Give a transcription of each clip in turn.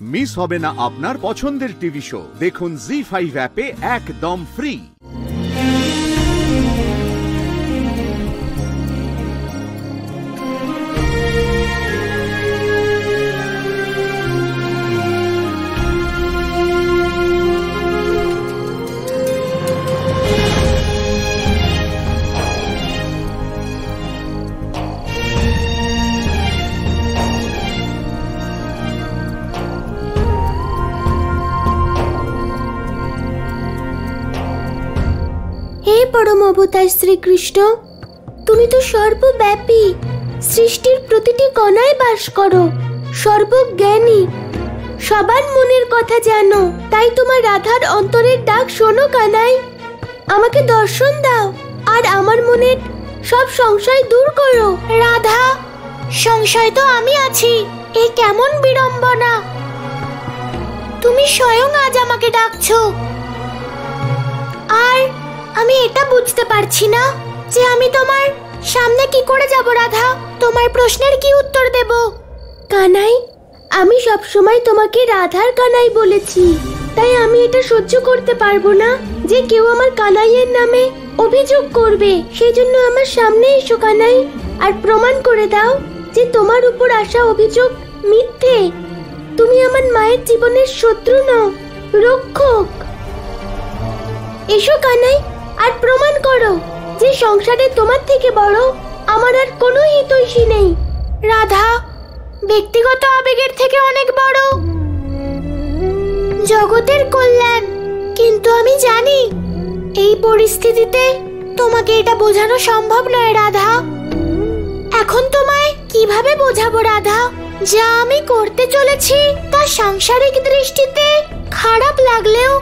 Miss হবে না আপনার পছন্দের টিভি শো। দেখুন জি5 অ্যাপে একদম ফ্রি। হে পরম অবতার শ্রীকৃষ্ণ, তুমি তো সর্বব্যাপী, সৃষ্টির প্রতিটি কণায় বাস করো, সর্বজ্ঞানী, সবার মনের কথা জানো। তাই তোমার রাধার অন্তরের ডাক শোনো কানাই। আমাকে দর্শন দাও আর আমার মনের সব সংশয় দূর করো। রাধা, সংশয় তো আমি আছি, এ কেমন বিড়ম্বনা! তুমি স্বয়ং আজ আমাকে ডাকছো, আর আমি এটা বুঝতে পারছি না যে আমি তোমার সামনে কি করে যাব। রাধা, তোমার প্রশ্নের কি উত্তর দেব? কানাই, আমি সব সময় তোমাকে রাধার কানাই বলেছি, তাই আমি এটা সহ্য করতে পারবো না যে কেউ আমার কানাইয়ের নামে অভিযোগ করবে। সেই জন্য আমার সামনে এসো কানাই, আর প্রমাণ করে দাও যে তোমার উপর আসা অভিযোগ মিথ্যে। তুমি আমার মায়ের জীবনের শত্রু নও, রক্ষক। এসো কানাই, আর প্রমাণ করো যে সংসারে তোমার থেকে বড় আমার আর কোনো হিতৈষী নেই। রাধা ব্যক্তিগত আবেগের থেকে অনেক বড় জগতের কল্যাণ। কিন্তু আমি জানি এই পরিস্থিতিতে তোমাকে এটা বোঝানো সম্ভব নয় রাধা। এখন তোমায় কিভাবে বোঝাবো রাধা? যা আমি করতে চলেছি তা সাংসারিক দৃষ্টিতে খারাপ লাগলেও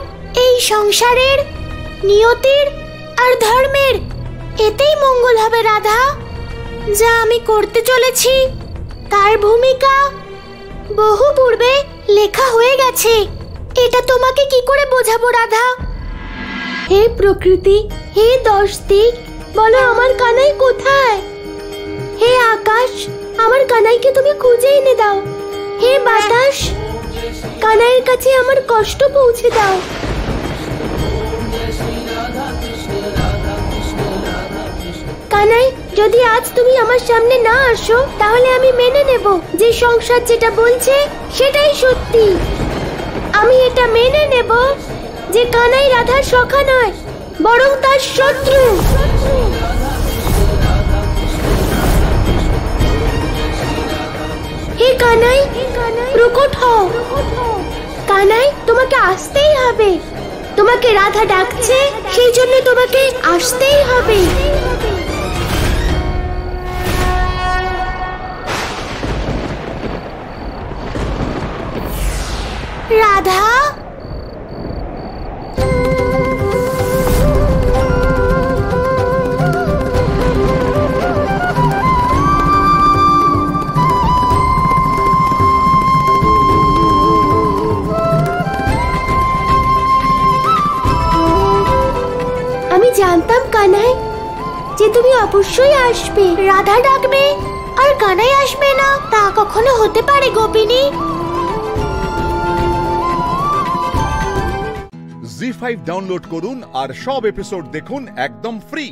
এই সংসারের নিয়তির আর ধর্মের এতেই মঙ্গল হবে রাধা। যা আমি করতে চলেছি তার ভূমিকা বহু পূর্বে লেখা হয়ে গেছে। এটা তোমাকে কি করে বোঝাবো রাধা? হে প্রকৃতি, হে দশ দিক, বলো আমার কানাই কোথায়? হে আকাশ, আমার কানাইকে তুমি খুঁজে এনে দাও। হে বাতাস, কানাইয়ের কাছে আমার কষ্ট পৌঁছে দাও। কানাই, যদি আজ তুমি আমার সামনে না আসো তাহলে আমি মেনে নেব যে সংসার যেটা বলছে সেটাই সত্যি। আমি এটা মেনে নেব যে কানাই রাধার সখা নয়, বরং তার শত্রু। হে কানাই, প্রকট হও। কানাই, তোমাকে আসতেই হবে। তোমাকে রাধা ডাকছে, সেই জন্য তোমাকে আসতেই হবে। রাধা, আমি জানতাম কানাই যে তুমি অবশ্যই আসবে। রাধা ডাকবে আর কানাই আসবে না, তা কখনো হতে পারে গোপিনী? জি5 ডাউনলোড করুন আর সব এপিসোড দেখুন একদম ফ্রি।